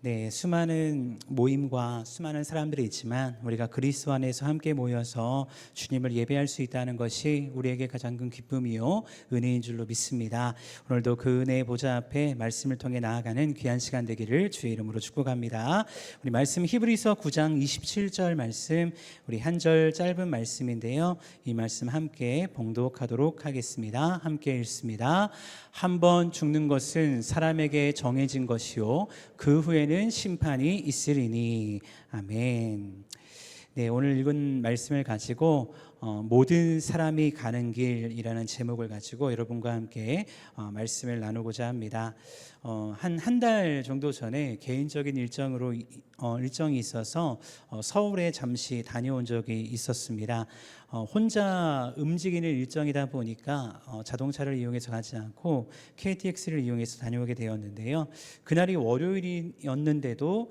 네, 수많은 모임과 수많은 사람들이 있지만 우리가 그리스도 안에서 함께 모여서 주님을 예배할 수 있다는 것이 우리에게 가장 큰 기쁨이요 은혜인 줄로 믿습니다. 오늘도 그 은혜의 보좌 앞에 말씀을 통해 나아가는 귀한 시간 되기를 주의 이름으로 축복합니다. 우리 말씀 히브리서 9장 27절 말씀, 우리 한 절 짧은 말씀인데요, 이 말씀 함께 봉독하도록 하겠습니다. 함께 읽습니다. 한 번 죽는 것은 사람에게 정해진 것이요 그 후에는 심판이 있으리니. 아멘. 네, 오늘 읽은 말씀을 가지고 모든 사람이 가는 길이라는 제목을 가지고 여러분과 함께 말씀을 나누고자 합니다. 한 달 정도 전에 개인적인 일정이 있어서 서울에 잠시 다녀온 적이 있었습니다. 혼자 움직이는 일정이다 보니까 자동차를 이용해서 가지 않고 KTX를 이용해서 다녀오게 되었는데요. 그날이 월요일이었는데도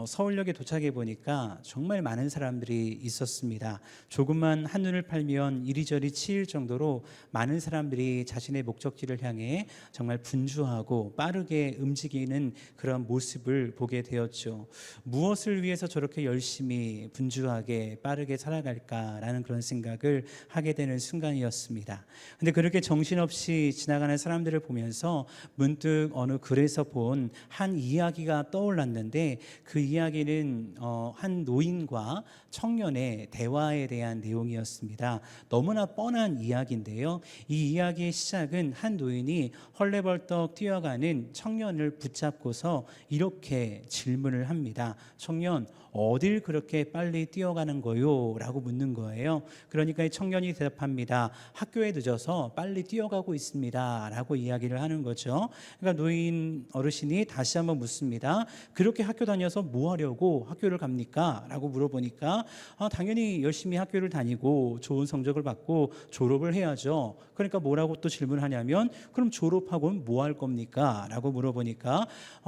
서울역에 도착해 보니까 정말 많은 사람들이 있었습니다. 조금만 한눈을 팔면 이리저리 치일 정도로 많은 사람들이 자신의 목적지를 향해 정말 분주하고 빠르게 움직이는 그런 모습을 보게 되었죠. 무엇을 위해서 저렇게 열심히 분주하게 빠르게 살아갈까라는 그런 생각을 하게 되는 순간이었습니다. 근데 그렇게 정신없이 지나가는 사람들을 보면서 문득 어느 글에서 본 한 이야기가 떠올랐는데, 그 이야기는 한 노인과 청년의 대화에 대한 내용이었습니다. 너무나 뻔한 이야기인데요, 이 이야기의 시작은 한 노인이 헐레벌떡 뛰어가는 청년을 붙잡고서 이렇게 질문을 합니다. 청년, 어딜 그렇게 빨리 뛰어가는 거요? 라고 묻는 거예요. 그러니까 이 청년이 대답합니다. 학교에 늦어서 빨리 뛰어가고 있습니다. 라고 이야기를 하는 거죠. 그러니까 노인 어르신이 다시 한번 묻습니다. 그렇게 학교 다녀서 뭐 하려고 학교를 갑니까? 라고 물어보니까 당연히 열심히 학교를 다니고 좋은 성적을 받고 졸업을 해야죠. 그러니까 뭐라고 또 질문하냐면, 그럼 졸업하고는 뭐 할 겁니까? 라고 물어보니까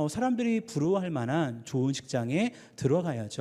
사람들이 부러워할 만한 좋은 직장에 들어가야죠.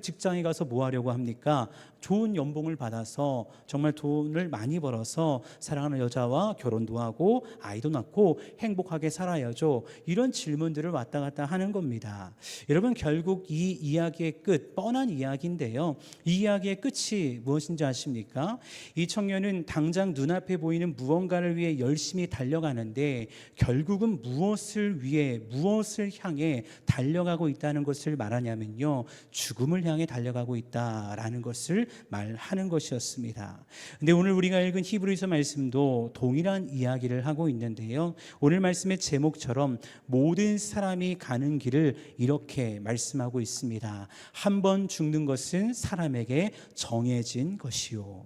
직장에 가서 뭐 하려고 합니까? 좋은 연봉을 받아서 정말 돈을 많이 벌어서 사랑하는 여자와 결혼도 하고 아이도 낳고 행복하게 살아야죠. 이런 질문들을 왔다 갔다 하는 겁니다. 여러분, 결국 이 이야기의 끝, 뻔한 이야기인데요, 이 이야기의 끝이 무엇인지 아십니까? 이 청년은 당장 눈앞에 보이는 무언가를 위해 열심히 달려가는데 결국은 무엇을 위해, 무엇을 향해 달려가고 있다는 것을 말하냐면요, 죽음을 향해 달려가고 있다라는 것을 말하는 것이었습니다. 근데 오늘 우리가 읽은 히브리서 말씀도 동일한 이야기를 하고 있는데요, 오늘 말씀의 제목처럼 모든 사람이 가는 길을 이렇게 말씀하고 있습니다. 한 번 죽는 것은 사람에게 정해진 것이요.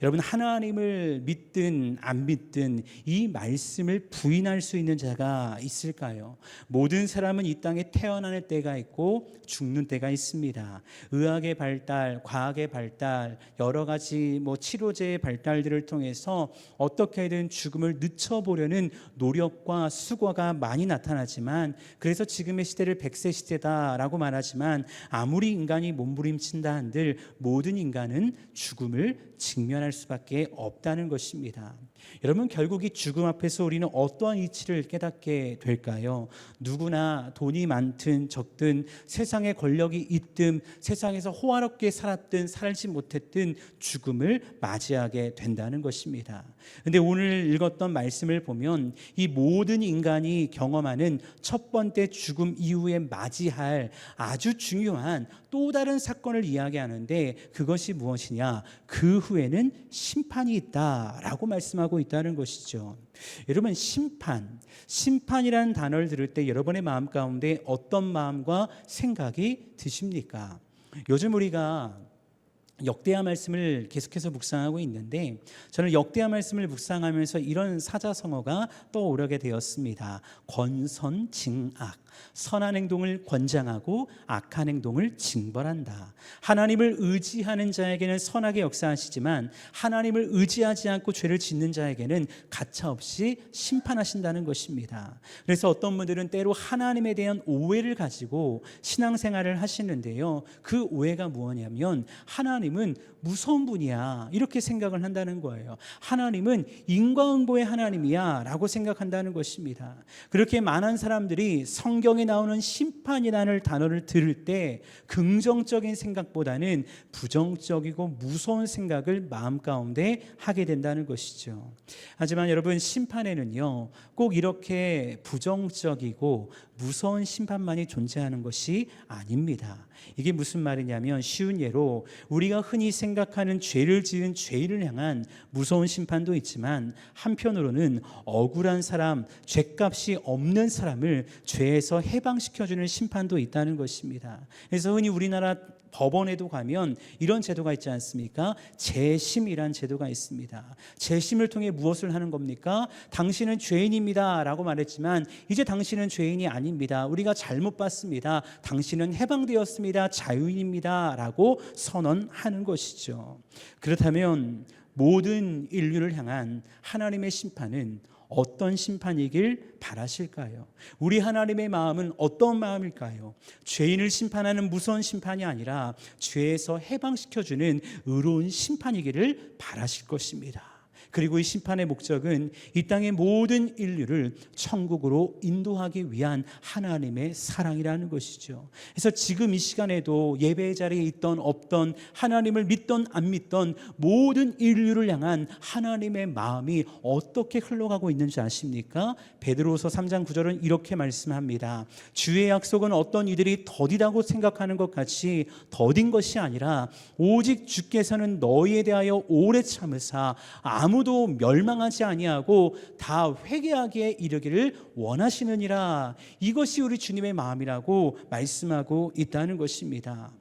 여러분, 하나님을 믿든 안 믿든 이 말씀을 부인할 수 있는 자가 있을까요? 모든 사람은 이 땅에 태어나는 때가 있고 죽는 때가 있습니다. 의학의 발달, 과학의 발달, 여러 가지 치료제의 발달들을 통해서 어떻게든 죽음을 늦춰보려는 노력과 수고가 많이 나타나지만, 그래서 지금의 시대를 100세 시대다라고 말하지만 아무리 인간이 몸부림친다 한들 모든 인간은 죽음을 직면할 수밖에 없다는 것입니다. 여러분, 결국 이 죽음 앞에서 우리는 어떠한 이치를 깨닫게 될까요? 누구나 돈이 많든 적든, 세상에 권력이 있든 세상에서 호화롭게 살았든 살지 못했든 죽음을 맞이하게 된다는 것입니다. 그런데 오늘 읽었던 말씀을 보면 이 모든 인간이 경험하는 첫 번째 죽음 이후에 맞이할 아주 중요한 또 다른 사건을 이야기하는데, 그것이 무엇이냐? 그 후에는 심판이 있다라고 말씀하고 있다는 것이죠. 여러분, 심판이라는 단어를 들을 때 여러분의 마음 가운데 어떤 마음과 생각이 드십니까? 요즘 우리가 역대하 말씀을 계속해서 묵상하고 있는데, 저는 역대하 말씀을 묵상하면서 이런 사자성어가 떠오르게 되었습니다. 권선징악. 선한 행동을 권장하고 악한 행동을 징벌한다. 하나님을 의지하는 자에게는 선하게 역사하시지만 하나님을 의지하지 않고 죄를 짓는 자에게는 가차없이 심판하신다는 것입니다. 그래서 어떤 분들은 때로 하나님에 대한 오해를 가지고 신앙생활을 하시는데요, 그 오해가 뭐냐면 하나님은 무서운 분이야 이렇게 생각을 한다는 거예요. 하나님은 인과응보의 하나님이야 라고 생각한다는 것입니다. 그렇게 많은 사람들이 성경 성경에 나오는 심판이라는 단어를 들을 때 긍정적인 생각보다는 부정적이고 무서운 생각을 마음 가운데 하게 된다는 것이죠. 하지만 여러분, 심판에는요 꼭 이렇게 부정적이고 무서운 심판만이 존재하는 것이 아닙니다. 이게 무슨 말이냐면, 쉬운 예로 우리가 흔히 생각하는 죄를 지은 죄인을 향한 무서운 심판도 있지만, 한편으로는 억울한 사람, 죄값이 없는 사람을 죄에서 해방시켜주는 심판도 있다는 것입니다. 그래서 흔히 우리나라 법원에도 가면 이런 제도가 있지 않습니까? 재심이란 제도가 있습니다. 재심을 통해 무엇을 하는 겁니까? 당신은 죄인입니다 라고 말했지만 이제 당신은 죄인이 아닙니다. 우리가 잘못 봤습니다. 당신은 해방되었습니다. 자유인입니다 라고 선언하는 것이죠. 그렇다면 모든 인류를 향한 하나님의 심판은 어떤 심판이길 바라실까요? 우리 하나님의 마음은 어떤 마음일까요? 죄인을 심판하는 무서운 심판이 아니라 죄에서 해방시켜주는 의로운 심판이기를 바라실 것입니다. 그리고 이 심판의 목적은 이 땅의 모든 인류를 천국으로 인도하기 위한 하나님의 사랑이라는 것이죠. 그래서 지금 이 시간에도 예배의 자리에 있던 없던, 하나님을 믿던 안 믿던 모든 인류를 향한 하나님의 마음이 어떻게 흘러가고 있는지 아십니까? 베드로서 3장 9절은 이렇게 말씀합니다. 주의 약속은 어떤 이들이 더디다고 생각하는 것 같이 더딘 것이 아니라 오직 주께서는 너희에 대하여 오래 참으사 아무도 멸망하지 아니하고 다 회개하기에 이르기를 원하시느니라. 이것이 우리 주님의 마음이라고 말씀하고 있다는 것입니다.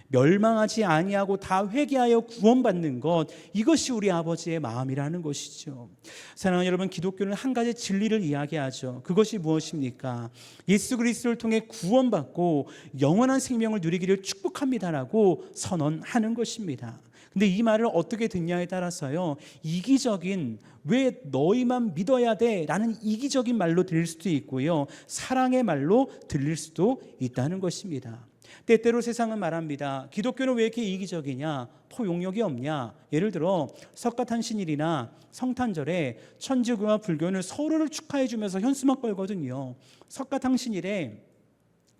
멸망하지 아니하고 다 회개하여 구원받는 것, 이것이 우리 아버지의 마음이라는 것이죠. 사랑하는 여러분, 기독교는 한 가지 진리를 이야기하죠. 그것이 무엇입니까? 예수 그리스도를 통해 구원받고 영원한 생명을 누리기를 축복합니다라고 선언하는 것입니다. 근데 이 말을 어떻게 듣냐에 따라서요, 이기적인, 왜 너희만 믿어야 돼? 라는 이기적인 말로 들릴 수도 있고요, 사랑의 말로 들릴 수도 있다는 것입니다. 때때로 세상은 말합니다. 기독교는 왜 이렇게 이기적이냐? 포용력이 없냐? 예를 들어 석가탄신일이나 성탄절에 천주교와 불교는 서로를 축하해 주면서 현수막 걸거든요. 석가탄신일에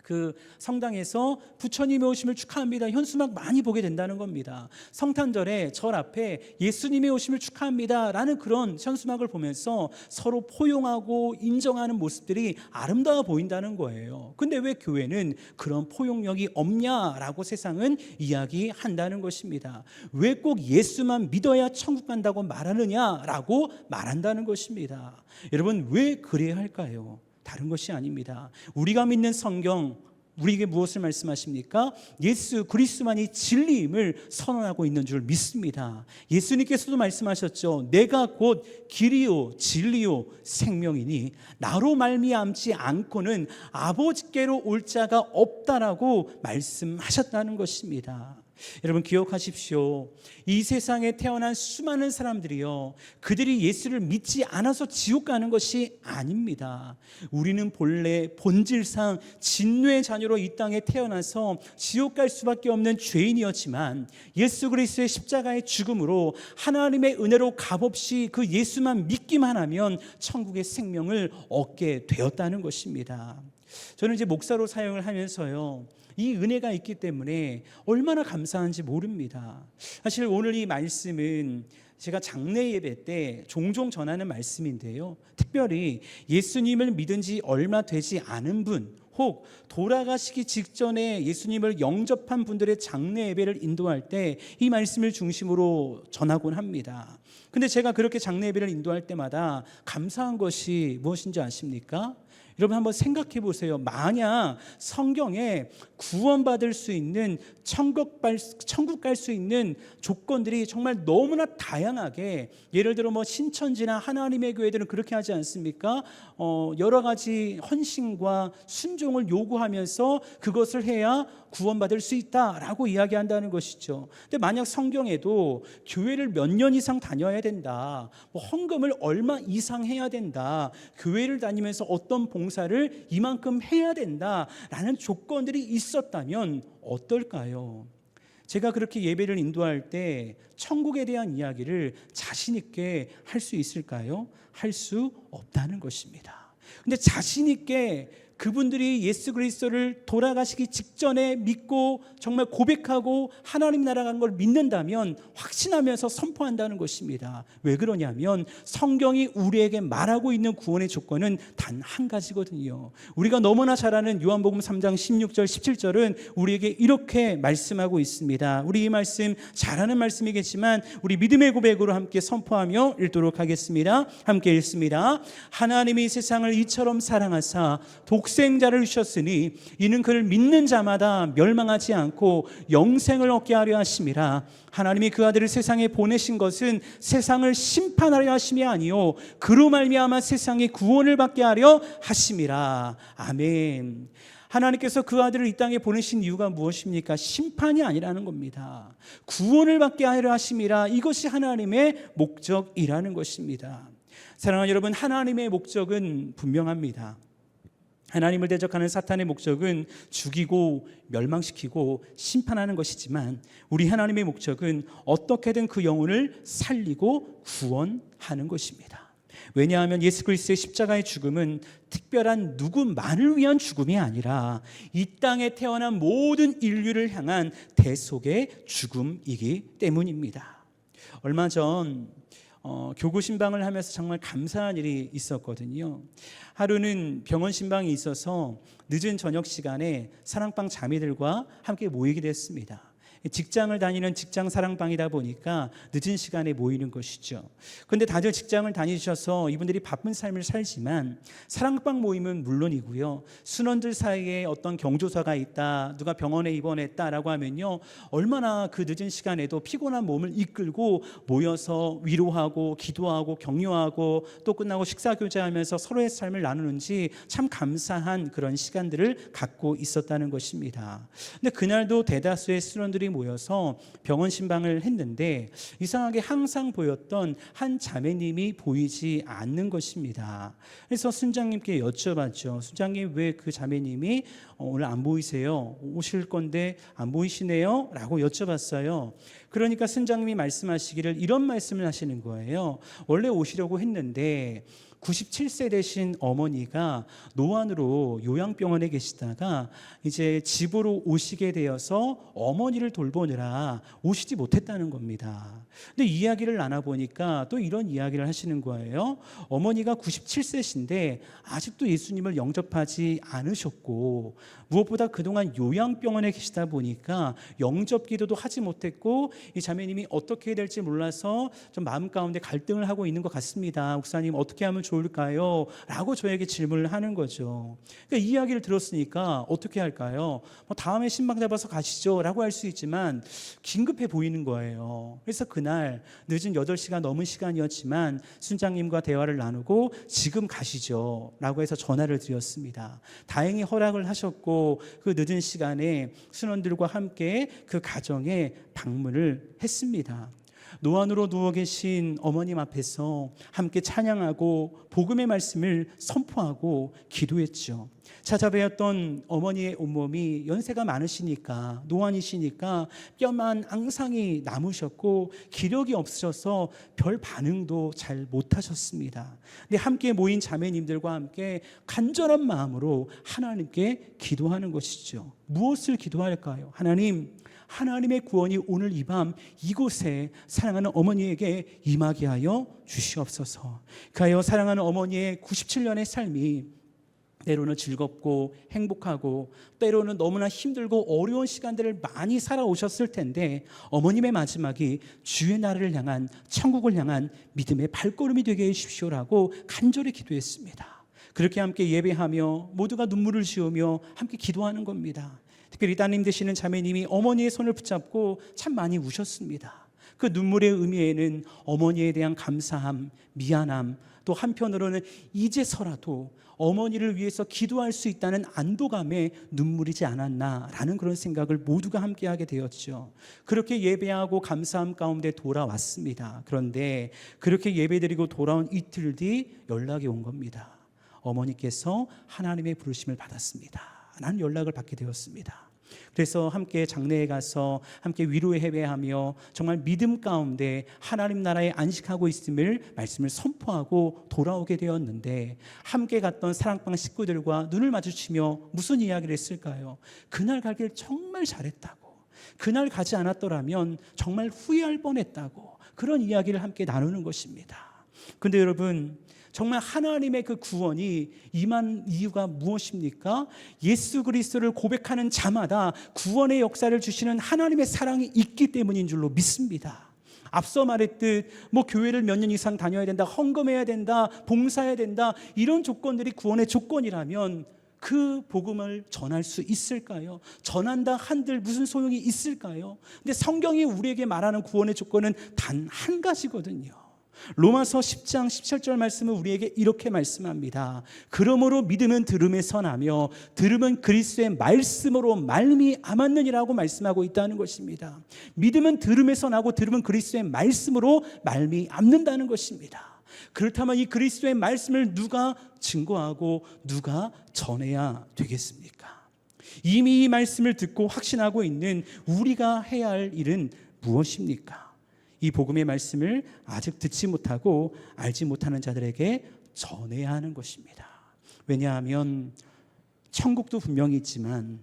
그 성당에서 부처님의 오심을 축하합니다, 현수막 많이 보게 된다는 겁니다. 성탄절에 절 앞에 예수님의 오심을 축하합니다 라는 그런 현수막을 보면서 서로 포용하고 인정하는 모습들이 아름다워 보인다는 거예요. 근데 왜 교회는 그런 포용력이 없냐라고 세상은 이야기한다는 것입니다. 왜 꼭 예수만 믿어야 천국 간다고 말하느냐라고 말한다는 것입니다. 여러분, 왜 그래야 할까요? 다른 것이 아닙니다. 우리가 믿는 성경, 우리에게 무엇을 말씀하십니까? 예수 그리스도만이 진리임을 선언하고 있는 줄 믿습니다. 예수님께서도 말씀하셨죠. 내가 곧 길이요 진리요 생명이니 나로 말미암지 않고는 아버지께로 올 자가 없다라고 말씀하셨다는 것입니다. 여러분, 기억하십시오. 이 세상에 태어난 수많은 사람들이요, 그들이 예수를 믿지 않아서 지옥 가는 것이 아닙니다. 우리는 본래 본질상 진노의 자녀로 이 땅에 태어나서 지옥 갈 수밖에 없는 죄인이었지만 예수 그리스도의 십자가의 죽음으로 하나님의 은혜로 값없이 그 예수만 믿기만 하면 천국의 생명을 얻게 되었다는 것입니다. 저는 이제 목사로 사역을 하면서요, 이 은혜가 있기 때문에 얼마나 감사한지 모릅니다. 사실 오늘 이 말씀은 제가 장례 예배 때 종종 전하는 말씀인데요, 특별히 예수님을 믿은 지 얼마 되지 않은 분, 혹 돌아가시기 직전에 예수님을 영접한 분들의 장례 예배를 인도할 때 이 말씀을 중심으로 전하곤 합니다. 근데 제가 그렇게 장례 예배를 인도할 때마다 감사한 것이 무엇인지 아십니까? 여러분, 한번 생각해 보세요. 만약 성경에 구원받을 수 있는, 천국 갈 수 있는 조건들이 정말 너무나 다양하게, 예를 들어 신천지나 하나님의 교회들은 그렇게 하지 않습니까? 여러 가지 헌신과 순종을 요구하면서 그것을 해야 구원받을 수 있다라고 이야기한다는 것이죠. 근데 만약 성경에도 교회를 몇 년 이상 다녀야 된다, 헌금을 얼마 이상 해야 된다, 교회를 다니면서 어떤 봉사를 이만큼 해야 된다라는 조건들이 있었다면 어떨까요? 제가 그렇게 예배를 인도할 때 천국에 대한 이야기를 자신 있게 할 수 있을까요? 할 수 없다는 것입니다. 근데 자신 있게 그분들이 예수 그리스도를 돌아가시기 직전에 믿고 정말 고백하고 하나님 나라 간 걸 믿는다면 확신하면서 선포한다는 것입니다. 왜 그러냐면 성경이 우리에게 말하고 있는 구원의 조건은 단 한 가지거든요. 우리가 너무나 잘 아는 요한복음 3장 16절 17절은 우리에게 이렇게 말씀하고 있습니다. 우리 이 말씀 잘 아는 말씀이겠지만 우리 믿음의 고백으로 함께 선포하며 읽도록 하겠습니다. 함께 읽습니다. 하나님이 세상을 이처럼 사랑하사 독생자를 주셨으니 이는 그를 믿는 자마다 멸망하지 않고 영생을 얻게 하려 하심이라. 하나님이 그 아들을 세상에 보내신 것은 세상을 심판하려 하심이 아니요 그로 말미암아 세상의 구원을 받게 하려 하심이라. 아멘. 하나님께서 그 아들을 이 땅에 보내신 이유가 무엇입니까? 심판이 아니라는 겁니다. 구원을 받게 하려 하심이라. 이것이 하나님의 목적이라는 것입니다. 사랑하는 여러분, 하나님의 목적은 분명합니다. 하나님을 대적하는 사탄의 목적은 죽이고 멸망시키고 심판하는 것이지만 우리 하나님의 목적은 어떻게든 그 영혼을 살리고 구원하는 것입니다. 왜냐하면 예수 그리스도의 십자가의 죽음은 특별한 누구만을 위한 죽음이 아니라 이 땅에 태어난 모든 인류를 향한 대속의 죽음이기 때문입니다. 얼마 전 교구 신방을 하면서 정말 감사한 일이 있었거든요. 하루는 병원 신방이 있어서 늦은 저녁 시간에 사랑방 자매들과 함께 모이게 됐습니다. 직장을 다니는 직장 사랑방이다 보니까 늦은 시간에 모이는 것이죠. 그런데 다들 직장을 다니셔서 이분들이 바쁜 삶을 살지만 사랑방 모임은 물론이고요, 순원들 사이에 어떤 경조사가 있다, 누가 병원에 입원했다라고 하면요, 얼마나 그 늦은 시간에도 피곤한 몸을 이끌고 모여서 위로하고 기도하고 격려하고 또 끝나고 식사 교제하면서 서로의 삶을 나누는지 참 감사한 그런 시간들을 갖고 있었다는 것입니다. 근데 그날도 대다수의 순원들이 모여서 병원 신방을 했는데 이상하게 항상 보였던 한 자매님이 보이지 않는 것입니다. 그래서 순장님께 여쭤봤죠. 순장님, 왜 그 자매님이 오늘 안 보이세요? 오실 건데 안 보이시네요? 라고 여쭤봤어요. 그러니까 순장님이 말씀하시기를 이런 말씀을 하시는 거예요. 원래 오시려고 했는데 97세 되신 어머니가 노안으로 요양병원에 계시다가 이제 집으로 오시게 되어서 어머니를 돌보느라 오시지 못했다는 겁니다. 근데 이야기를 나눠보니까 또 이런 이야기를 하시는 거예요. 어머니가 97세신데 아직도 예수님을 영접하지 않으셨고 무엇보다 그동안 요양병원에 계시다 보니까 영접 기도도 하지 못했고 이 자매님이 어떻게 해야 될지 몰라서 좀 마음 가운데 갈등을 하고 있는 것 같습니다. 목사님, 어떻게 하면 좋을까요? 라고 저에게 질문을 하는 거죠. 그러니까 이 이야기를 들었으니까 어떻게 할까요? 다음에 신방 잡아서 가시죠 라고 할 수 있지만 긴급해 보이는 거예요. 그래서 그날 늦은 8시가 넘은 시간이었지만 순장님과 대화를 나누고 지금 가시죠 라고 해서 전화를 드렸습니다. 다행히 허락을 하셨고 그 늦은 시간에 순원들과 함께 그 가정에 방문을 했습니다. 노안으로 누워 계신 어머님 앞에서 함께 찬양하고 복음의 말씀을 선포하고 기도했죠. 찾아뵈었던 어머니의 온몸이 연세가 많으시니까, 노안이시니까 뼈만 앙상이 남으셨고 기력이 없으셔서 별 반응도 잘 못하셨습니다. 근데 함께 모인 자매님들과 함께 간절한 마음으로 하나님께 기도하는 것이죠. 무엇을 기도할까요? 하나님의 구원이 오늘 이 밤 이곳에 사랑하는 어머니에게 임하게 하여 주시옵소서. 그하여 사랑하는 어머니의 97년의 삶이 때로는 즐겁고 행복하고 때로는 너무나 힘들고 어려운 시간들을 많이 살아오셨을 텐데 어머님의 마지막이 주의 나라를 향한, 천국을 향한 믿음의 발걸음이 되게 해주십시오라고 간절히 기도했습니다. 그렇게 함께 예배하며 모두가 눈물을 지으며 함께 기도하는 겁니다. 특별히 따님 되시는 자매님이 어머니의 손을 붙잡고 참 많이 우셨습니다. 그 눈물의 의미에는 어머니에 대한 감사함, 미안함, 또 한편으로는 이제서라도 어머니를 위해서 기도할 수 있다는 안도감에 눈물이지 않았나라는 그런 생각을 모두가 함께 하게 되었죠. 그렇게 예배하고 감사함 가운데 돌아왔습니다. 그런데 그렇게 예배드리고 돌아온 이틀 뒤 연락이 온 겁니다. 어머니께서 하나님의 부르심을 받았습니다. 라는 연락을 받게 되었습니다. 그래서 함께 장례에 가서 함께 위로의 예배하며 정말 믿음 가운데 하나님 나라에 안식하고 있음을 말씀을 선포하고 돌아오게 되었는데, 함께 갔던 사랑방 식구들과 눈을 마주치며 무슨 이야기를 했을까요? 그날 가길 정말 잘했다고, 그날 가지 않았더라면 정말 후회할 뻔했다고, 그런 이야기를 함께 나누는 것입니다. 근데 여러분, 정말 하나님의 그 구원이 임한 이유가 무엇입니까? 예수 그리스도를 고백하는 자마다 구원의 역사를 주시는 하나님의 사랑이 있기 때문인 줄로 믿습니다. 앞서 말했듯 교회를 몇 년 이상 다녀야 된다, 헌금해야 된다, 봉사해야 된다, 이런 조건들이 구원의 조건이라면 그 복음을 전할 수 있을까요? 전한다 한들 무슨 소용이 있을까요? 근데 성경이 우리에게 말하는 구원의 조건은 단 한 가지거든요. 로마서 10장 17절 말씀은 우리에게 이렇게 말씀합니다. 그러므로 믿음은 들음에서 나며 들음은 그리스도의 말씀으로 말미암았느니라고 말씀하고 있다는 것입니다. 믿음은 들음에서 나고 들음은 그리스도의 말씀으로 말미암는다는 것입니다. 그렇다면 이 그리스도의 말씀을 누가 증거하고 누가 전해야 되겠습니까? 이미 이 말씀을 듣고 확신하고 있는 우리가 해야 할 일은 무엇입니까? 이 복음의 말씀을 아직 듣지 못하고 알지 못하는 자들에게 전해야 하는 것입니다. 왜냐하면 천국도 분명히 있지만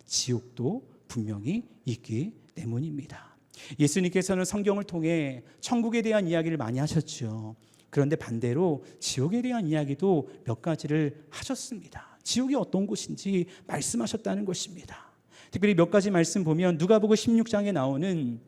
지옥도 분명히 있기 때문입니다. 예수님께서는 성경을 통해 천국에 대한 이야기를 많이 하셨죠. 그런데 반대로 지옥에 대한 이야기도 몇 가지를 하셨습니다. 지옥이 어떤 곳인지 말씀하셨다는 것입니다. 특별히 몇 가지 말씀 보면 누가복음 16장에 나오는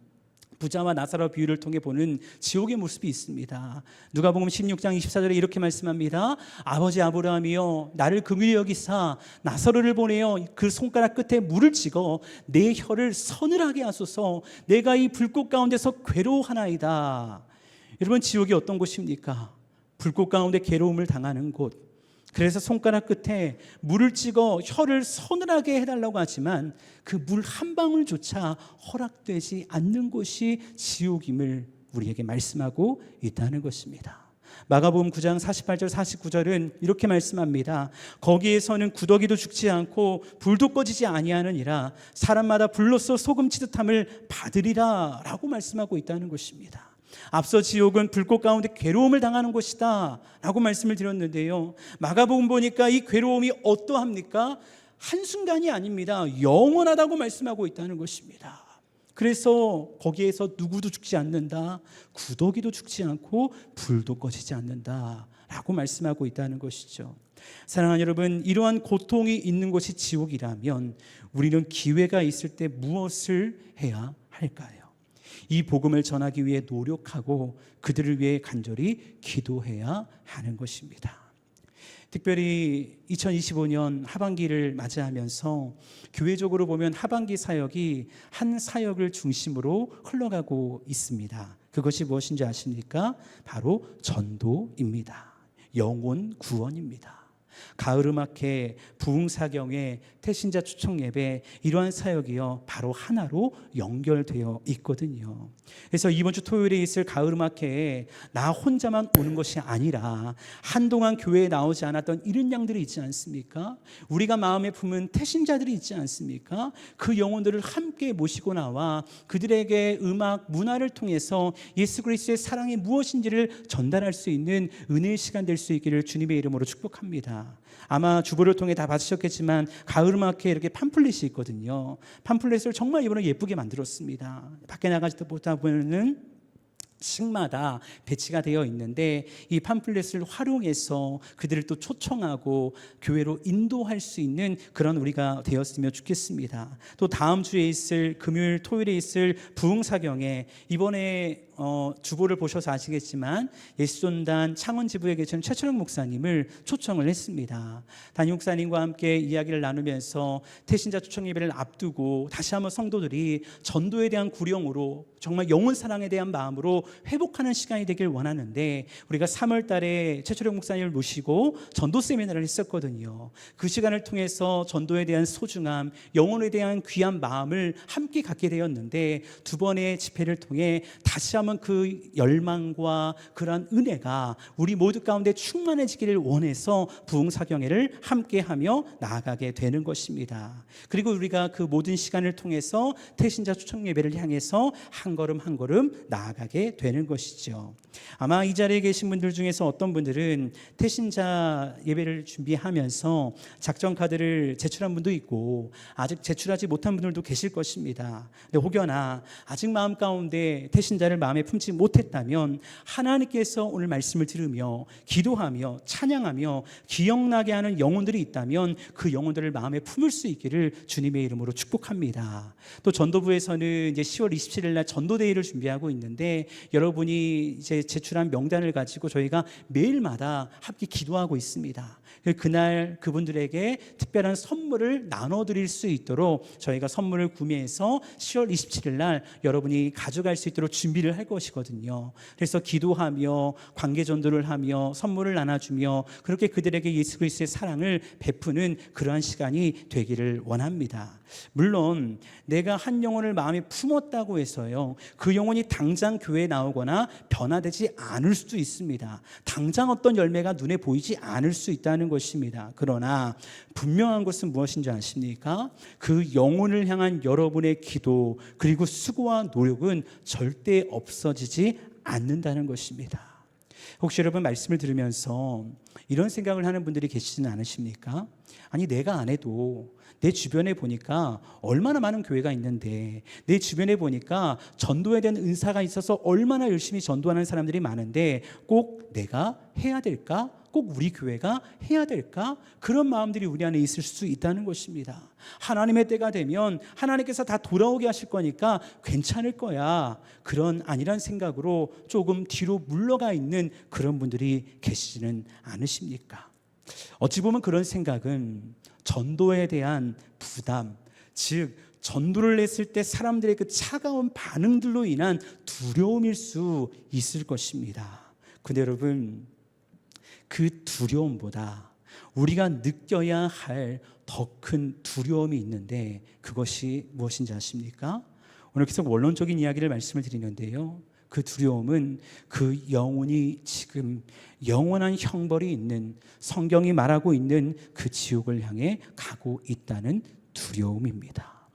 부자와 나사로 비유를 통해 보는 지옥의 모습이 있습니다. 누가복음 16장 24절에 이렇게 말씀합니다. 아버지 아브라함이여, 나를 긍휼히 여기사 나사로를 보내어 그 손가락 끝에 물을 찍어 내 혀를 서늘하게 하소서. 내가 이 불꽃 가운데서 괴로워하나이다. 여러분, 지옥이 어떤 곳입니까? 불꽃 가운데 괴로움을 당하는 곳. 그래서 손가락 끝에 물을 찍어 혀를 서늘하게 해달라고 하지만 그 물 한 방울조차 허락되지 않는 곳이 지옥임을 우리에게 말씀하고 있다는 것입니다. 마가복음 9장 48절 49절은 이렇게 말씀합니다. 거기에서는 구더기도 죽지 않고 불도 꺼지지 아니하느니라. 사람마다 불로써 소금 치듯함을 받으리라 라고 말씀하고 있다는 것입니다. 앞서 지옥은 불꽃 가운데 괴로움을 당하는 곳이다 라고 말씀을 드렸는데요, 마가복음 보니까 이 괴로움이 어떠합니까? 한순간이 아닙니다. 영원하다고 말씀하고 있다는 것입니다. 그래서 거기에서 누구도 죽지 않는다, 구더기도 죽지 않고 불도 꺼지지 않는다 라고 말씀하고 있다는 것이죠. 사랑하는 여러분, 이러한 고통이 있는 곳이 지옥이라면 우리는 기회가 있을 때 무엇을 해야 할까요? 이 복음을 전하기 위해 노력하고 그들을 위해 간절히 기도해야 하는 것입니다. 특별히 2025년 하반기를 맞이하면서 교회적으로 보면 하반기 사역이 한 사역을 중심으로 흘러가고 있습니다. 그것이 무엇인지 아십니까? 바로 전도입니다. 영혼 구원입니다. 가을음악회, 부흥사경회, 태신자 초청예배, 이러한 사역이요 바로 하나로 연결되어 있거든요. 그래서 이번 주 토요일에 있을 가을음악회에 나 혼자만 오는 것이 아니라 한동안 교회에 나오지 않았던 이른 양들이 있지 않습니까? 우리가 마음에 품은 태신자들이 있지 않습니까? 그 영혼들을 함께 모시고 나와 그들에게 음악, 문화를 통해서 예수 그리스도의 사랑이 무엇인지를 전달할 수 있는 은혜의 시간 될 수 있기를 주님의 이름으로 축복합니다. 아마 주보를 통해 다 받으셨겠지만 가을음악회에 이렇게 팜플렛이 있거든요. 팜플렛을 정말 이번에 예쁘게 만들었습니다. 밖에 나가서 보다 보면은 층마다 배치가 되어 있는데 이 팜플렛을 활용해서 그들을 또 초청하고 교회로 인도할 수 있는 그런 우리가 되었으면 좋겠습니다. 또 다음 주에 있을 금요일 토요일에 있을 부흥사경에 이번에 주보를 보셔서 아시겠지만 예수존단 창원지부에 계시는 최철영 목사님을 초청을 했습니다. 담임 목사님과 함께 이야기를 나누면서 태신자 초청 예배를 앞두고 다시 한번 성도들이 전도에 대한 구령으로 정말 영혼 사랑에 대한 마음으로 회복하는 시간이 되길 원하는데, 우리가 3월 달에 최철영 목사님을 모시고 전도 세미나를 했었거든요. 그 시간을 통해서 전도에 대한 소중함, 영혼에 대한 귀한 마음을 함께 갖게 되었는데, 두 번의 집회를 통해 다시 한번 한번 그 열망과 그러한 은혜가 우리 모두 가운데 충만해지기를 원해서 부흥사경회를 함께하며 나아가게 되는 것입니다. 그리고 우리가 그 모든 시간을 통해서 태신자 초청 예배를 향해서 한 걸음 한 걸음 나아가게 되는 것이죠. 아마 이 자리에 계신 분들 중에서 어떤 분들은 태신자 예배를 준비하면서 작전 카드를 제출한 분도 있고 아직 제출하지 못한 분들도 계실 것입니다. 근데 혹여나 아직 마음 가운데 태신자를 마음에 품지 못했다면 하나님께서 오늘 말씀을 들으며 기도하며 찬양하며 기억나게 하는 영혼들이 있다면 그 영혼들을 마음에 품을 수 있기를 주님의 이름으로 축복합니다. 또 전도부에서는 이제 10월 27일 날 전도데이를 준비하고 있는데 여러분이 이제 제출한 명단을 가지고 저희가 매일마다 함께 기도하고 있습니다. 그날 그분들에게 특별한 선물을 나눠드릴 수 있도록 저희가 선물을 구매해서 10월 27일 날 여러분이 가져갈 수 있도록 준비를 할 것이거든요. 그래서 기도하며 관계전도를 하며 선물을 나눠주며 그렇게 그들에게 예수 그리스도의 사랑을 베푸는 그러한 시간이 되기를 원합니다. 물론 내가 한 영혼을 마음에 품었다고 해서요 그 영혼이 당장 교회에 나오거나 변화되지 않을 수도 있습니다. 당장 어떤 열매가 눈에 보이지 않을 수 있다는 것입니다. 그러나 분명한 것은 무엇인지 아십니까? 그 영혼을 향한 여러분의 기도 그리고 수고와 노력은 절대 없어지지 않는다는 것입니다. 혹시 여러분 말씀을 들으면서 이런 생각을 하는 분들이 계시지는 않으십니까? 아니 내가 안 해도 내 주변에 보니까 얼마나 많은 교회가 있는데 내 주변에 보니까 전도에 대한 은사가 있어서 얼마나 열심히 전도하는 사람들이 많은데 꼭 내가 해야 될까? 꼭 우리 교회가 해야 될까? 그런 마음들이 우리 안에 있을 수 있다는 것입니다. 하나님의 때가 되면 하나님께서 다 돌아오게 하실 거니까 괜찮을 거야. 그런 아니란 생각으로 조금 뒤로 물러가 있는 그런 분들이 계시지는 않으십니까? 어찌 보면 그런 생각은 전도에 대한 부담, 즉 전도를 했을 때 사람들의 그 차가운 반응들로 인한 두려움일 수 있을 것입니다. 근데 여러분 그 두려움보다 우리가 느껴야 할 더 큰 두려움이 있는데 그것이 무엇인지 아십니까? 오늘 계속 원론적인 이야기를 말씀을 드리는데요. 그 두려움은 그 영혼이 지금 영원한 형벌이 있는 성경이 말하고 있는 그 지옥을 향해 가고 있다는 두려움입니다.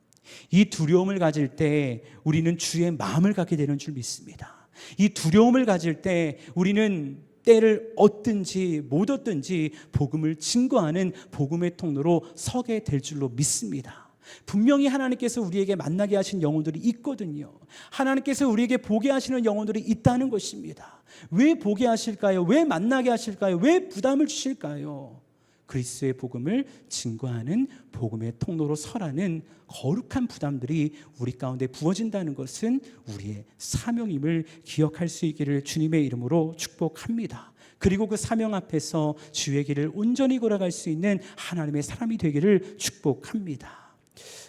이 두려움을 가질 때 우리는 주의 마음을 갖게 되는 줄 믿습니다. 이 두려움을 가질 때 우리는 때를 얻든지 못 얻든지 복음을 증거하는 복음의 통로로 서게 될 줄로 믿습니다. 분명히 하나님께서 우리에게 만나게 하신 영혼들이 있거든요. 하나님께서 우리에게 보게 하시는 영혼들이 있다는 것입니다. 왜 보게 하실까요? 왜 만나게 하실까요? 왜 부담을 주실까요? 그리스도의 복음을 증거하는 복음의 통로로 서라는 거룩한 부담들이 우리 가운데 부어진다는 것은 우리의 사명임을 기억할 수 있기를 주님의 이름으로 축복합니다. 그리고 그 사명 앞에서 주의 길을 온전히 걸어갈 수 있는 하나님의 사람이 되기를 축복합니다.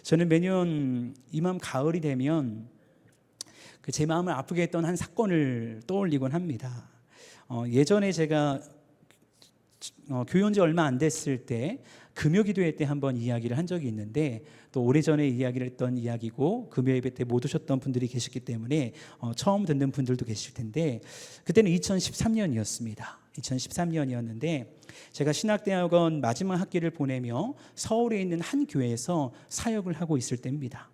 저는 매년 이맘 가을이 되면 제 마음을 아프게 했던 한 사건을 떠올리곤 합니다. 예전에 제가 교회 지 얼마 안 됐을 때 금요기도회 때 한번 이야기를 한 적이 있는데 또 오래전에 이야기를 했던 이야기고 금요예배 때 못 오셨던 분들이 계셨기 때문에 처음 듣는 분들도 계실 텐데 그때는 2013년이었습니다. 2013년이었는데 제가 신학대학원 마지막 학기를 보내며 서울에 있는 한 교회에서 사역을 하고 있을 때입니다.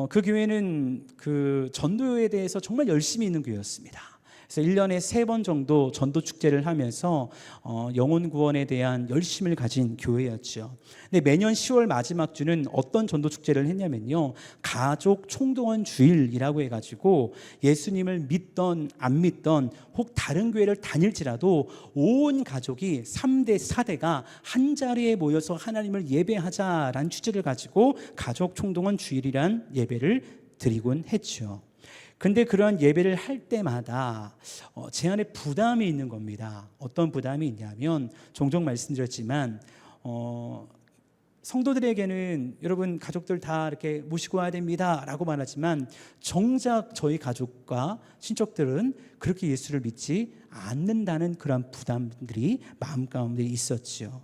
그 교회는 그 전도에 대해서 정말 열심히 있는 교회였습니다. 그래서 1년에 3번 정도 전도 축제를 하면서 영혼 구원에 대한 열심을 가진 교회였죠. 근데 매년 10월 마지막 주는 어떤 전도 축제를 했냐면요, 가족 총동원 주일이라고 해가지고 예수님을 믿던 안 믿던 혹 다른 교회를 다닐지라도 온 가족이 3대 4대가 한 자리에 모여서 하나님을 예배하자라는 취지를 가지고 가족 총동원 주일이란 예배를 드리곤 했죠. 근데 그러한 예배를 할 때마다 제 안에 부담이 있는 겁니다. 어떤 부담이 있냐면 종종 말씀드렸지만 성도들에게는 여러분 가족들 다 이렇게 모시고 와야 됩니다 라고 말하지만 정작 저희 가족과 친척들은 그렇게 예수를 믿지 않는다는 그런 부담들이 마음 가운데 있었죠.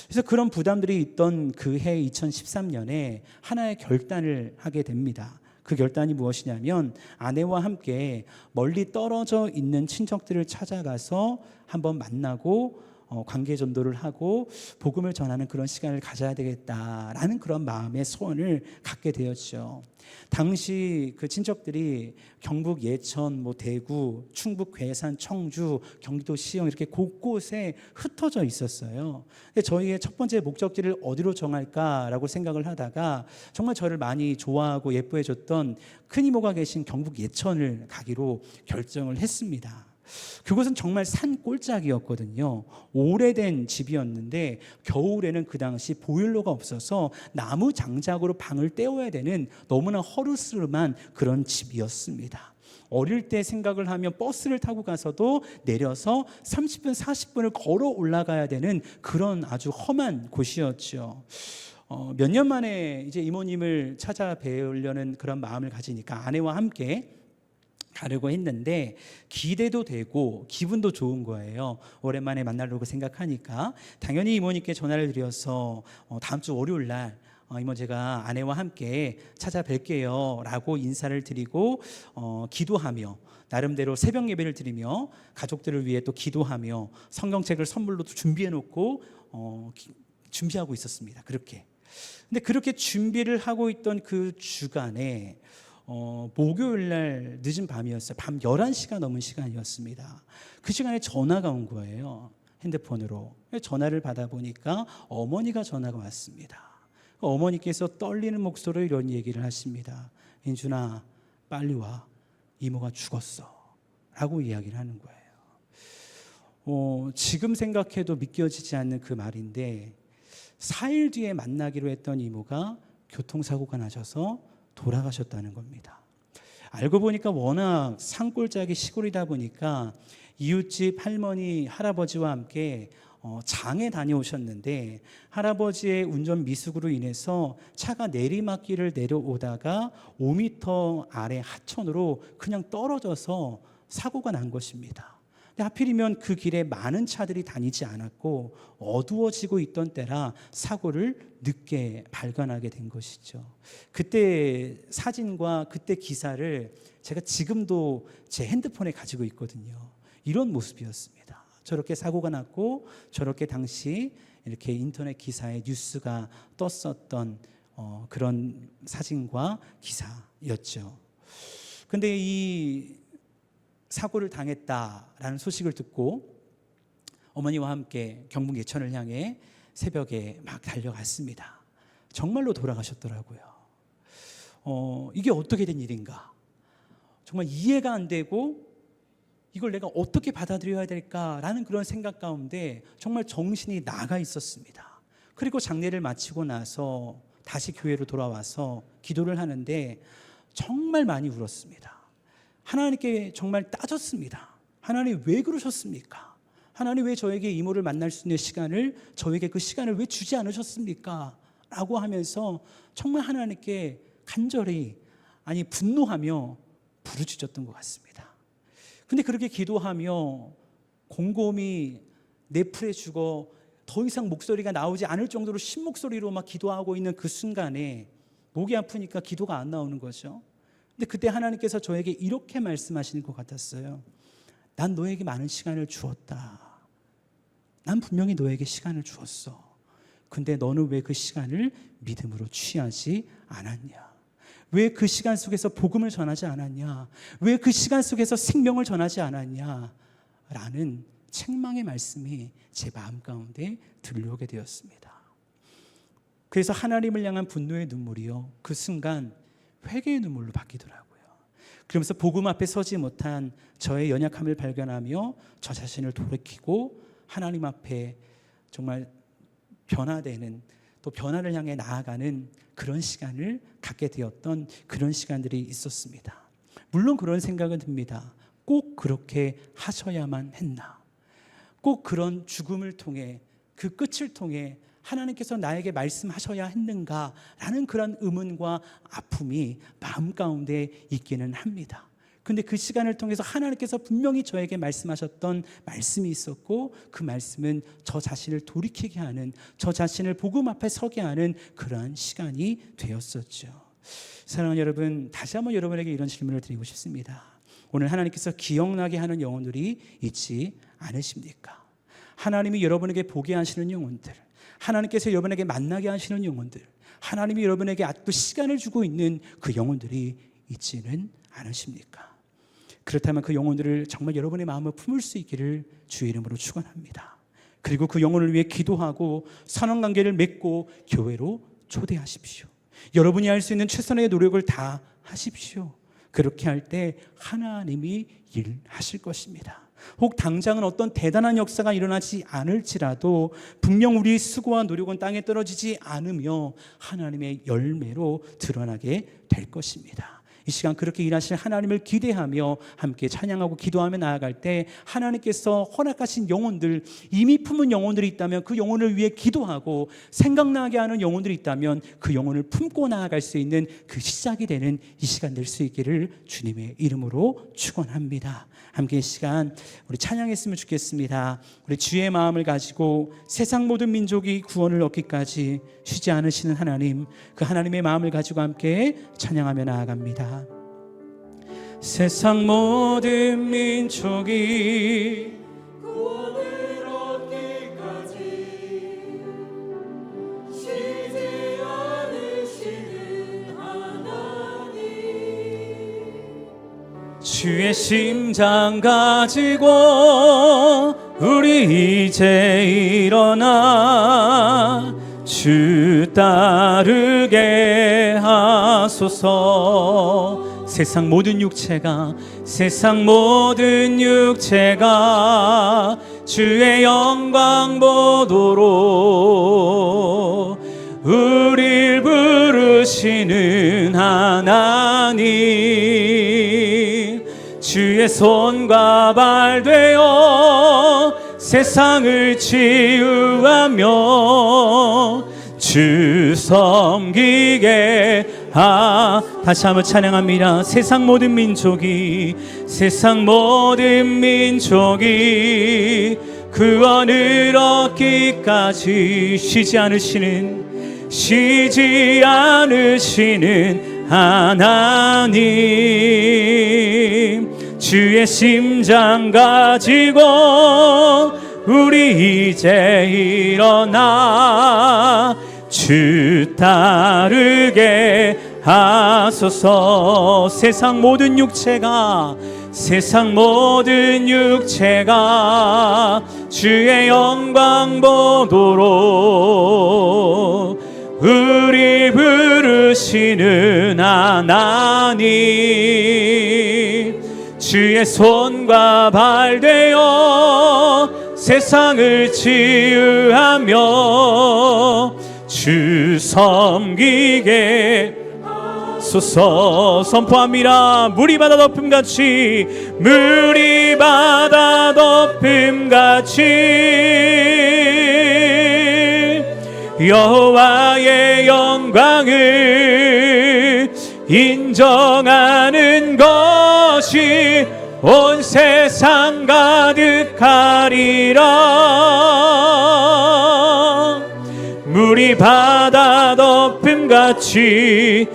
그래서 그런 부담들이 있던 그 해 2013년에 하나의 결단을 하게 됩니다. 그 결단이 무엇이냐면 아내와 함께 멀리 떨어져 있는 친척들을 찾아가서 한번 만나고 관계 전도를 하고 복음을 전하는 그런 시간을 가져야 되겠다라는 그런 마음의 소원을 갖게 되었죠. 당시 그 친척들이 경북 예천, 대구, 충북 괴산, 청주, 경기도 시흥 이렇게 곳곳에 흩어져 있었어요. 근데 저희의 첫 번째 목적지를 어디로 정할까라고 생각을 하다가 정말 저를 많이 좋아하고 예뻐해 줬던 큰 이모가 계신 경북 예천을 가기로 결정을 했습니다. 그곳은 정말 산 꼴짝이었거든요. 오래된 집이었는데 겨울에는 그 당시 보일러가 없어서 나무 장작으로 방을 때워야 되는 너무나 허르스름한 그런 집이었습니다. 어릴 때 생각을 하면 버스를 타고 가서도 내려서 30분, 40분을 걸어 올라가야 되는 그런 아주 험한 곳이었죠. 몇 년 만에 이제 이모님을 찾아뵈려는 그런 마음을 가지니까 아내와 함께 가려고 했는데 기대도 되고 기분도 좋은 거예요. 오랜만에 만나려고 생각하니까 당연히 이모님께 전화를 드려서 다음 주 월요일 날 이모 제가 아내와 함께 찾아뵐게요 라고 인사를 드리고 기도하며 나름대로 새벽 예배를 드리며 가족들을 위해 또 기도하며 성경책을 선물로 준비해 놓고 준비하고 있었습니다. 근데 그렇게 준비를 하고 있던 그 주간에 목요일 날 늦은 밤이었어요. 밤 11시가 넘은 시간이었습니다. 그 시간에 전화가 온 거예요. 핸드폰으로. 전화를 받아보니까 어머니가 전화가 왔습니다. 어머니께서 떨리는 목소리로 이런 얘기를 하십니다. 인준아, 빨리 와. 이모가 죽었어. 라고 이야기를 하는 거예요. 지금 생각해도 믿겨지지 않는 그 말인데 4일 뒤에 만나기로 했던 이모가 교통사고가 나셔서 돌아가셨다는 겁니다. 알고 보니까 워낙 산골짜기 시골이다 보니까 이웃집 할머니, 할아버지와 함께 장에 다녀오셨는데 할아버지의 운전 미숙으로 인해서 차가 내리막길을 내려오다가 5m 아래 하천으로 그냥 떨어져서 사고가 난 것입니다. 하필이면 그 길에 많은 차들이 다니지 않았고 어두워지고 있던 때라 사고를 늦게 발견하게 된 것이죠. 그때 사진과 그때 기사를 제가 지금도 제 핸드폰에 가지고 있거든요. 이런 모습이었습니다. 저렇게 사고가 났고 저렇게 당시 이렇게 인터넷 기사에 뉴스가 떴었던 그런 사진과 기사였죠. 근데 이 사고를 당했다라는 소식을 듣고 어머니와 함께 경북 예천을 향해 새벽에 막 달려갔습니다. 정말로 돌아가셨더라고요. 이게 어떻게 된 일인가? 정말 이해가 안 되고 이걸 내가 어떻게 받아들여야 될까라는 그런 생각 가운데 정말 정신이 나가 있었습니다. 그리고 장례를 마치고 나서 다시 교회로 돌아와서 기도를 하는데 정말 많이 울었습니다. 하나님께 정말 따졌습니다. 하나님 왜 그러셨습니까? 하나님 왜 저에게 이모를 만날 수 있는 시간을 저에게 그 시간을 왜 주지 않으셨습니까? 라고 하면서 정말 하나님께 간절히 분노하며 부르짖었던 것 같습니다. 근데 그렇게 기도하며 곰곰이 내 풀에 죽어 더 이상 목소리가 나오지 않을 정도로 신목소리로 막 기도하고 있는 그 순간에 목이 아프니까 기도가 안 나오는 거죠. 근데 그때 하나님께서 저에게 이렇게 말씀하시는 것 같았어요. 난 너에게 많은 시간을 주었다. 난 분명히 너에게 시간을 주었어. 근데 너는 왜 그 시간을 믿음으로 취하지 않았냐? 왜 그 시간 속에서 복음을 전하지 않았냐? 왜 그 시간 속에서 생명을 전하지 않았냐? 라는 책망의 말씀이 제 마음 가운데 들려오게 되었습니다. 그래서 하나님을 향한 분노의 눈물이요, 그 순간 회개의 눈물로 바뀌더라고요. 그러면서 복음 앞에 서지 못한 저의 연약함을 발견하며 저 자신을 돌이키고 하나님 앞에 정말 변화되는, 또 변화를 향해 나아가는 그런 시간을 갖게 되었던 그런 시간들이 있었습니다. 물론 그런 생각은 듭니다. 꼭 그렇게 하셔야만 했나? 꼭 그런 죽음을 통해, 그 끝을 통해 하나님께서 나에게 말씀하셔야 했는가라는 그런 의문과 아픔이 마음 가운데 있기는 합니다. 근데 그 시간을 통해서 하나님께서 분명히 저에게 말씀하셨던 말씀이 있었고, 그 말씀은 저 자신을 돌이키게 하는, 저 자신을 복음 앞에 서게 하는 그러한 시간이 되었었죠. 사랑하는 여러분, 다시 한번 여러분에게 이런 질문을 드리고 싶습니다. 오늘 하나님께서 기억나게 하는 영혼들이 있지 않으십니까? 하나님이 여러분에게 보게 하시는 영혼들, 하나님께서 여러분에게 만나게 하시는 영혼들, 하나님이 여러분에게 아직도 시간을 주고 있는 그 영혼들이 있지는 않으십니까? 그렇다면 그 영혼들을 정말 여러분의 마음을 품을 수 있기를 주의 이름으로 축원합니다. 그리고 그 영혼을 위해 기도하고 선언관계를 맺고 교회로 초대하십시오. 여러분이 할 수 있는 최선의 노력을 다 하십시오. 그렇게 할 때 하나님이 일하실 것입니다. 혹 당장은 어떤 대단한 역사가 일어나지 않을지라도 분명 우리의 수고와 노력은 땅에 떨어지지 않으며 하나님의 열매로 드러나게 될 것입니다. 이 시간 그렇게 일하실 하나님을 기대하며 함께 찬양하고 기도하며 나아갈 때 하나님께서 허락하신 영혼들, 이미 품은 영혼들이 있다면 그 영혼을 위해 기도하고 생각나게 하는 영혼들이 있다면 그 영혼을 품고 나아갈 수 있는 그 시작이 되는 이 시간 될 수 있기를 주님의 이름으로 축원합니다. 함께 이 시간 우리 찬양했으면 좋겠습니다. 우리 주의 마음을 가지고 세상 모든 민족이 구원을 얻기까지 쉬지 않으시는 하나님, 그 하나님의 마음을 가지고 함께 찬양하며 나아갑니다. 세상 모든 민족이 구원을 얻기까지 쉬지 않으시는 하나님, 주의 심장 가지고 우리 이제 일어나 주 따르게 하소서. 세상 모든 육체가 주의 영광 보도록 우릴 부르시는 하나님, 주의 손과 발 되어 세상을 치유하며 주 섬기게 다시 한번 찬양합니다. 세상 모든 민족이 구원을 얻기까지 쉬지 않으시는 하나님, 주의 심장 가지고 우리 이제 일어나 주 따르게 하소서. 세상 모든 육체가 주의 영광 보도록 우리 부르시는 하나님, 주의 손과 발 되어 세상을 치유하며 주 섬기게 하소서. 선포합니다. 물이 바다 덮음같이 여호와의 영광을 인정하는 것이 온 세상 가득하리라. 물이 바다 덮음같이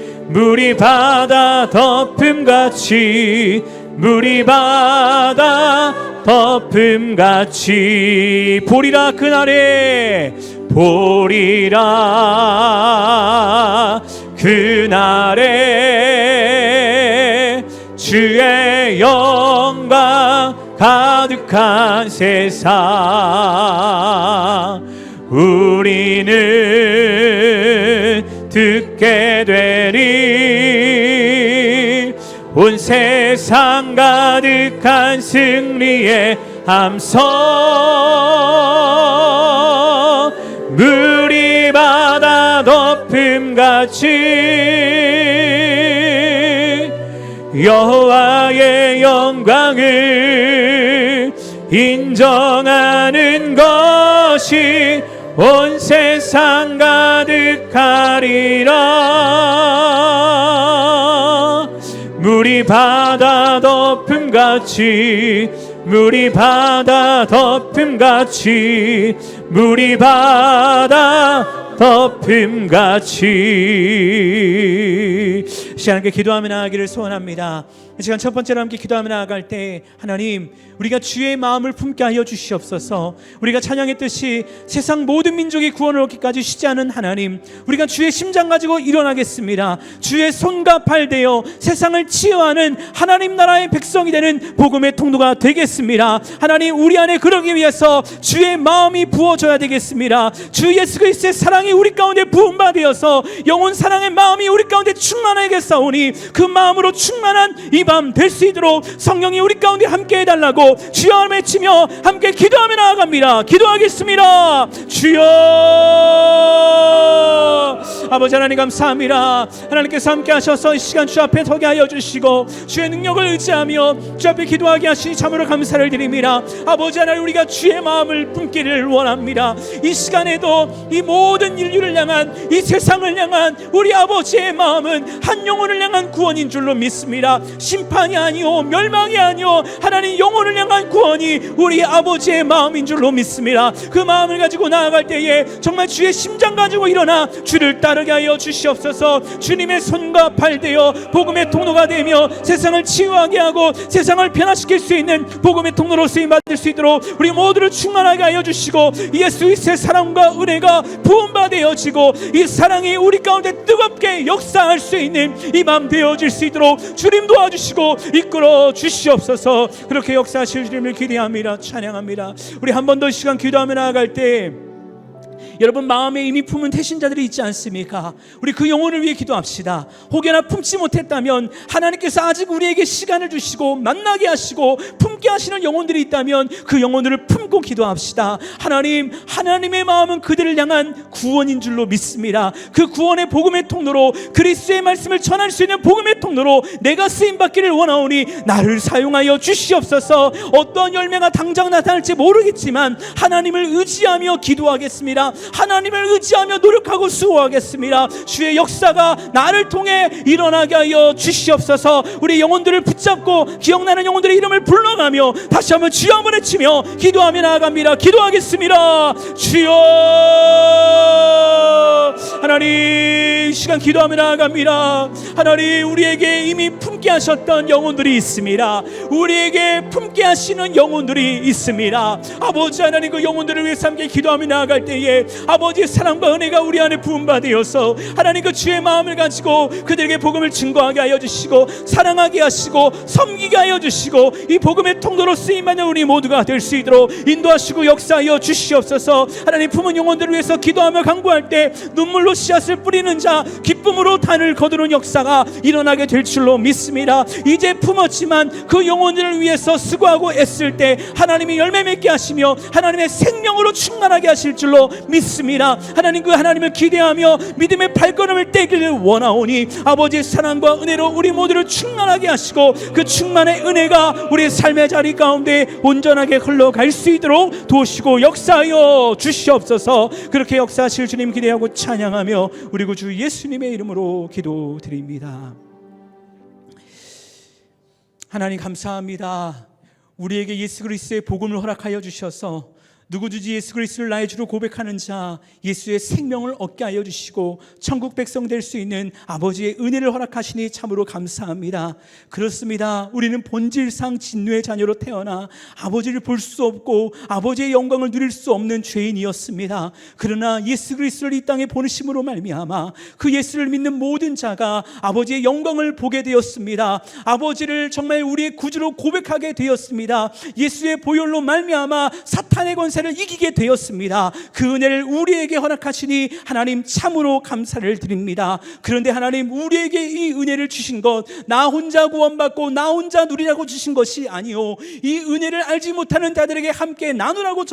보리라. 그날에 주의 영광 가득한 세상 우리는 듣게 되리. 온 세상 가득한 승리의 함성, 물이 바다 덮음같이 여호와의 영광을 인정하는 것이 온 세상 가득하리라. 물이 바다 덮음같이 물이 바다 덮임같이. 시간에 기도하며 나아가기를 소원합니다. 이 시간 첫 번째로 함께 기도하며 나아갈 때, 하나님, 우리가 주의 마음을 품게 하여 주시옵소서. 우리가 찬양했듯이 세상 모든 민족이 구원을 얻기까지 쉬지 않은 하나님, 우리가 주의 심장 가지고 일어나겠습니다. 주의 손과 발 되어 세상을 치유하는 하나님 나라의 백성이 되는 복음의 통로가 되겠습니다. 하나님, 우리 안에 그러기 위해서 주의 마음이 부어져야 되겠습니다. 주 예수 그리스도의 사랑이 우리 가운데 부음받아서 영혼 사랑의 마음이 우리 가운데 충만하겠사오니, 그 마음으로 충만한 이 밤 될 수 있도록 성령이 우리 가운데 함께 해달라고 주여 외치며 함께 기도하며 나아갑니다. 기도하겠습니다. 주여. 아버지 하나님 감사합니다. 하나님께서 함께 하셔서 이 시간 주 앞에 서게 하여 주시고 주의 능력을 의지하며 주 앞에 기도하게 하시니 참으로 감사를 드립니다. 아버지 하나님, 우리가 주의 마음을 품기를 원합니다. 이 시간에도 이 모든 인류를 향한, 이 세상을 향한 우리 아버지의 마음은 한 영혼을 향한 구원인 줄로 믿습니다. 심판이 아니오 멸망이 아니오 하나님 영혼을 향한 구원이 우리 아버지의 마음인 줄로 믿습니다. 그 마음을 가지고 나아갈 때에 정말 주의 심장 가지고 일어나 주를 따르게 하여 주시옵소서. 주님의 손과 발 되어 복음의 통로가 되며 세상을 치유하게 하고 세상을 변화시킬 수 있는 복음의 통로로 쓰임받을 수 있도록 우리 모두를 충만하게 하여 주시고, 예수 그리스도의 사랑과 은혜가 부음받아지고 이 사랑이 우리 가운데 뜨겁게 역사할 수 있는 이 밤 되어질 수 있도록 주님 도와주시고 이끌어 주시옵소서. 그렇게 역사하실 주님을 기대합니다. 찬양합니다. 우리 한 번 더 시간 기도하며 나아갈 때, 여러분 마음에 이미 품은 태신자들이 있지 않습니까? 우리 그 영혼을 위해 기도합시다. 혹여나 품지 못했다면 하나님께서 아직 우리에게 시간을 주시고 만나게 하시고 품게 하시는 영혼들이 있다면 그 영혼들을 품고 기도합시다. 하나님, 하나님의 마음은 그들을 향한 구원인 줄로 믿습니다. 그 구원의 복음의 통로로, 그리스도의 말씀을 전할 수 있는 복음의 통로로 내가 쓰임받기를 원하오니 나를 사용하여 주시옵소서. 어떤 열매가 당장 나타날지 모르겠지만 하나님을 의지하며 기도하겠습니다. 하나님을 의지하며 노력하고 수고하겠습니다. 주의 역사가 나를 통해 일어나게 하여 주시옵소서. 우리 영혼들을 붙잡고 기억나는 영혼들의 이름을 불러가며 다시 한번 주여 한번 외치며 기도하며 나아갑니다. 기도하겠습니다. 주여. 하나님, 시간 기도하며 나아갑니다. 하나님, 우리에게 이미 품게 하셨던 영혼들이 있습니다. 우리에게 품게 하시는 영혼들이 있습니다. 아버지 하나님, 그 영혼들을 위해서 함께 기도하며 나아갈 때에 아버지의 사랑과 은혜가 우리 안에 부음받아서 하나님 그 주의 마음을 가지고 그들에게 복음을 증거하게 하여 주시고 사랑하게 하시고 섬기게 하여 주시고 이 복음의 통로로 쓰임받는 우리 모두가 될 수 있도록 인도하시고 역사하여 주시옵소서. 하나님, 품은 영혼들을 위해서 기도하며 간구할 때 눈물로 씨앗을 뿌리는 자, 기쁨으로 단을 거두는 역사가 일어나게 될 줄로 믿습니다. 이제 품었지만 그 영혼들을 위해서 수고하고 애쓸 때 하나님이 열매 맺게 하시며 하나님의 생명으로 충만하게 하실 줄로 믿습니다. 하나님, 그 하나님을 기대하며 믿음의 발걸음을 떼기를 원하오니 아버지의 사랑과 은혜로 우리 모두를 충만하게 하시고 그 충만의 은혜가 우리의 삶의 자리 가운데 온전하게 흘러갈 수 있도록 도우시고 역사하여 주시옵소서. 그렇게 역사하실 주님 기대하고 찬양하며 우리 구주 예수님의 이름으로 기도드립니다. 하나님 감사합니다. 우리에게 예수 그리스도의 복음을 허락하여 주셔서 누구든지 예수 그리스도를 나의 주로 고백하는 자 예수의 생명을 얻게 하여 주시고 천국 백성 될 수 있는 아버지의 은혜를 허락하시니 참으로 감사합니다. 그렇습니다. 우리는 본질상 진노의 자녀로 태어나 아버지를 볼 수 없고 아버지의 영광을 누릴 수 없는 죄인이었습니다. 그러나 예수 그리스도를 이 땅에 보내심으로 말미암아 그 예수를 믿는 모든 자가 아버지의 영광을 보게 되었습니다. 아버지를 정말 우리의 구주로 고백하게 되었습니다. 예수의 보혈로 말미암아 사탄의 권세 를 이기게 되었습니다. 그 은혜를 우리에게 허락하시니 하나님 참으로 감사를 드립니다. 그런데 하나님, 우리에게 이 은혜를 주신 것 나 혼자 구원받고 나 혼자 누리라고 주신 것이 아니요, 이 은혜를 알지 못하는 자들에게 함께 나누라고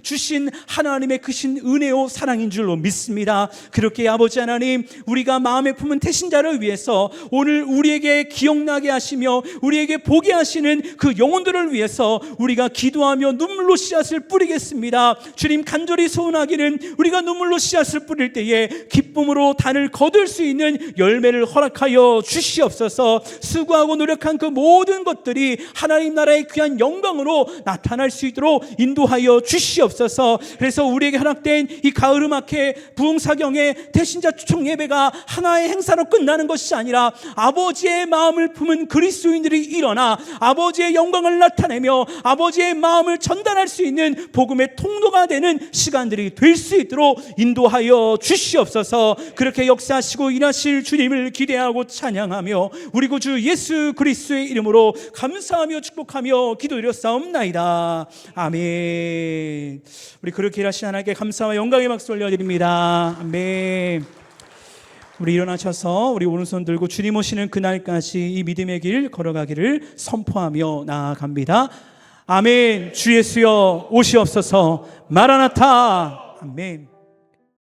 주신 하나님의 크신 은혜요 사랑인 줄로 믿습니다. 그렇게 아버지 하나님, 우리가 마음에 품은 태신자를 위해서 오늘 우리에게 기억나게 하시며 우리에게 보게 하시는 그 영혼들을 위해서 우리가 기도하며 눈물로 씨앗을 뿌리게 드리겠습니다. 주님, 간절히 소원하기는 우리가 눈물로 씨앗을 뿌릴 때에 기쁨으로 단을 거둘 수 있는 열매를 허락하여 주시옵소서. 수고하고 노력한 그 모든 것들이 하나님 나라의 귀한 영광으로 나타날 수 있도록 인도하여 주시옵소서. 그래서 우리에게 허락된 이 가을 음악회 부흥사경의 대신자 초청 예배가 하나의 행사로 끝나는 것이 아니라 아버지의 마음을 품은 그리스도인들이 일어나 아버지의 영광을 나타내며 아버지의 마음을 전달할 수 있는 복음의 통로가 되는 시간들이 될 수 있도록 인도하여 주시옵소서. 그렇게 역사하시고 일하실 주님을 기대하고 찬양하며 우리 구주 예수 그리스도의 이름으로 감사하며 축복하며 기도드렸사옵나이다. 아멘. 우리 그렇게 일하신 하나님께 감사와 영광의 박수 올려드립니다. 아멘. 우리 일어나셔서 우리 오른손 들고 주님 오시는 그날까지 이 믿음의 길 걸어가기를 선포하며 나아갑니다. 아멘. 주 예수여 오시옵소서. 마라나타. 아멘.